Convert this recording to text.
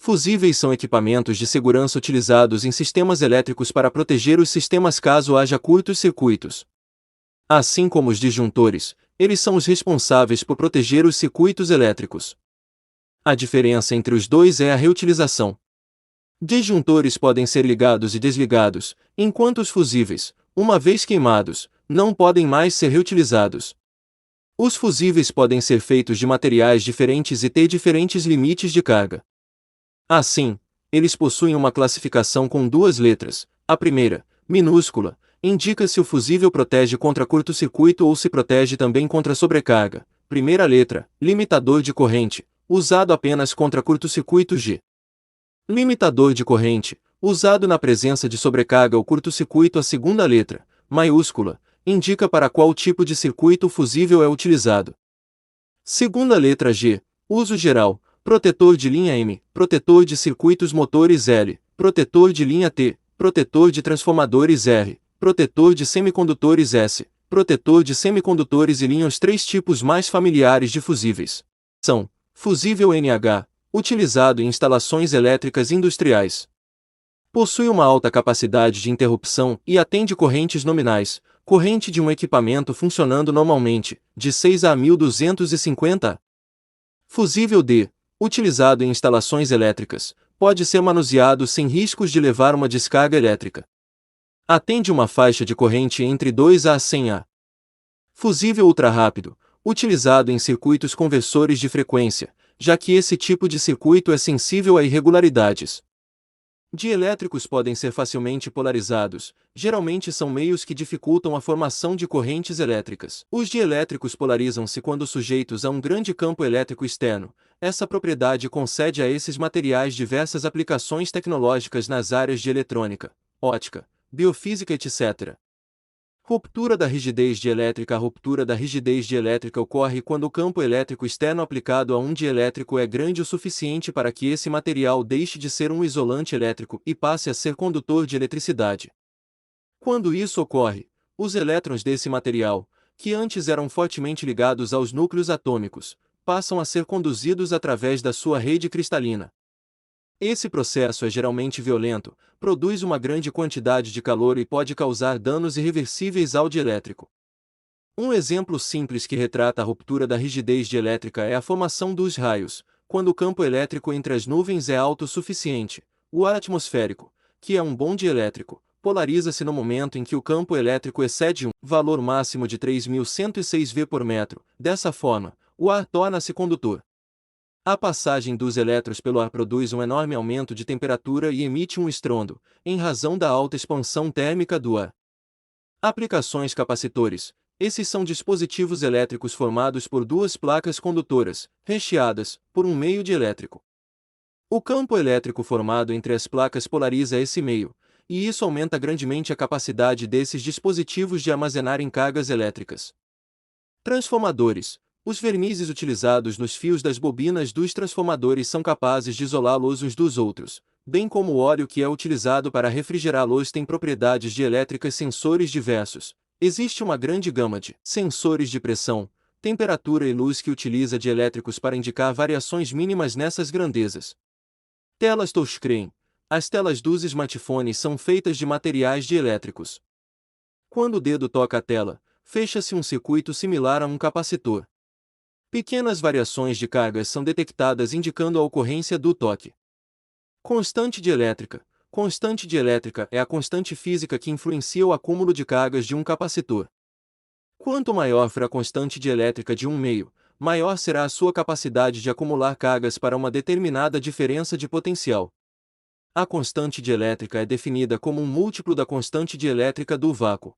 Fusíveis são equipamentos de segurança utilizados em sistemas elétricos para proteger os sistemas caso haja curtos-circuitos. Assim como os disjuntores, eles são os responsáveis por proteger os circuitos elétricos. A diferença entre os dois é a reutilização. Disjuntores podem ser ligados e desligados, enquanto os fusíveis, uma vez queimados, não podem mais ser reutilizados. Os fusíveis podem ser feitos de materiais diferentes e ter diferentes limites de carga. Assim, eles possuem uma classificação com duas letras. A primeira, minúscula, indica se o fusível protege contra curto-circuito ou se protege também contra sobrecarga. Primeira letra, limitador de corrente, usado apenas contra curto-circuitos de limitador de corrente, usado na presença de sobrecarga ou curto-circuito. A segunda letra, maiúscula, indica para qual tipo de circuito o fusível é utilizado. Segunda letra G, uso geral, protetor de linha M, protetor de circuitos motores L, protetor de linha T, protetor de transformadores R, protetor de semicondutores S, protetor de semicondutores e linha. Os três tipos mais familiares de fusíveis são: fusível NH, utilizado em instalações elétricas industriais. Possui uma alta capacidade de interrupção e atende correntes nominais, corrente de um equipamento funcionando normalmente, de 6 a 1250 A. Fusível D, utilizado em instalações elétricas, pode ser manuseado sem riscos de levar uma descarga elétrica. Atende uma faixa de corrente entre 2 a 100 A. Fusível ultra-rápido, utilizado em circuitos conversores de frequência, já que esse tipo de circuito é sensível a irregularidades. Dielétricos podem ser facilmente polarizados, geralmente são meios que dificultam a formação de correntes elétricas. Os dielétricos polarizam-se quando sujeitos a um grande campo elétrico externo. Essa propriedade concede a esses materiais diversas aplicações tecnológicas nas áreas de eletrônica, ótica, biofísica, etc. Ruptura da rigidez dielétrica. A ruptura da rigidez dielétrica ocorre quando o campo elétrico externo aplicado a um dielétrico é grande o suficiente para que esse material deixe de ser um isolante elétrico e passe a ser condutor de eletricidade. Quando isso ocorre, os elétrons desse material, que antes eram fortemente ligados aos núcleos atômicos, passam a ser conduzidos através da sua rede cristalina. Esse processo é geralmente violento, produz uma grande quantidade de calor e pode causar danos irreversíveis ao dielétrico. Um exemplo simples que retrata a ruptura da rigidez dielétrica é a formação dos raios, quando o campo elétrico entre as nuvens é alto o suficiente. O ar atmosférico, que é um bom dielétrico, polariza-se no momento em que o campo elétrico excede um valor máximo de 3106 V por metro. Dessa forma, o ar torna-se condutor. A passagem dos elétrons pelo ar produz um enorme aumento de temperatura e emite um estrondo, em razão da alta expansão térmica do ar. Aplicações: capacitores. Esses são dispositivos elétricos formados por duas placas condutoras, recheadas, por um meio dielétrico. O campo elétrico formado entre as placas polariza esse meio, e isso aumenta grandemente a capacidade desses dispositivos de armazenarem cargas elétricas. Transformadores. Os vernizes utilizados nos fios das bobinas dos transformadores são capazes de isolá-los uns dos outros, bem como o óleo que é utilizado para refrigerá-los tem propriedades dielétricas. Sensores diversos. Existe uma grande gama de sensores de pressão, temperatura e luz que utiliza dielétricos para indicar variações mínimas nessas grandezas. Telas touchscreen. As telas dos smartphones são feitas de materiais dielétricos. Quando o dedo toca a tela, fecha-se um circuito similar a um capacitor. Pequenas variações de cargas são detectadas indicando a ocorrência do toque. Constante dielétrica. Constante dielétrica é a constante física que influencia o acúmulo de cargas de um capacitor. Quanto maior for a constante dielétrica de um meio, maior será a sua capacidade de acumular cargas para uma determinada diferença de potencial. A constante dielétrica é definida como um múltiplo da constante dielétrica do vácuo.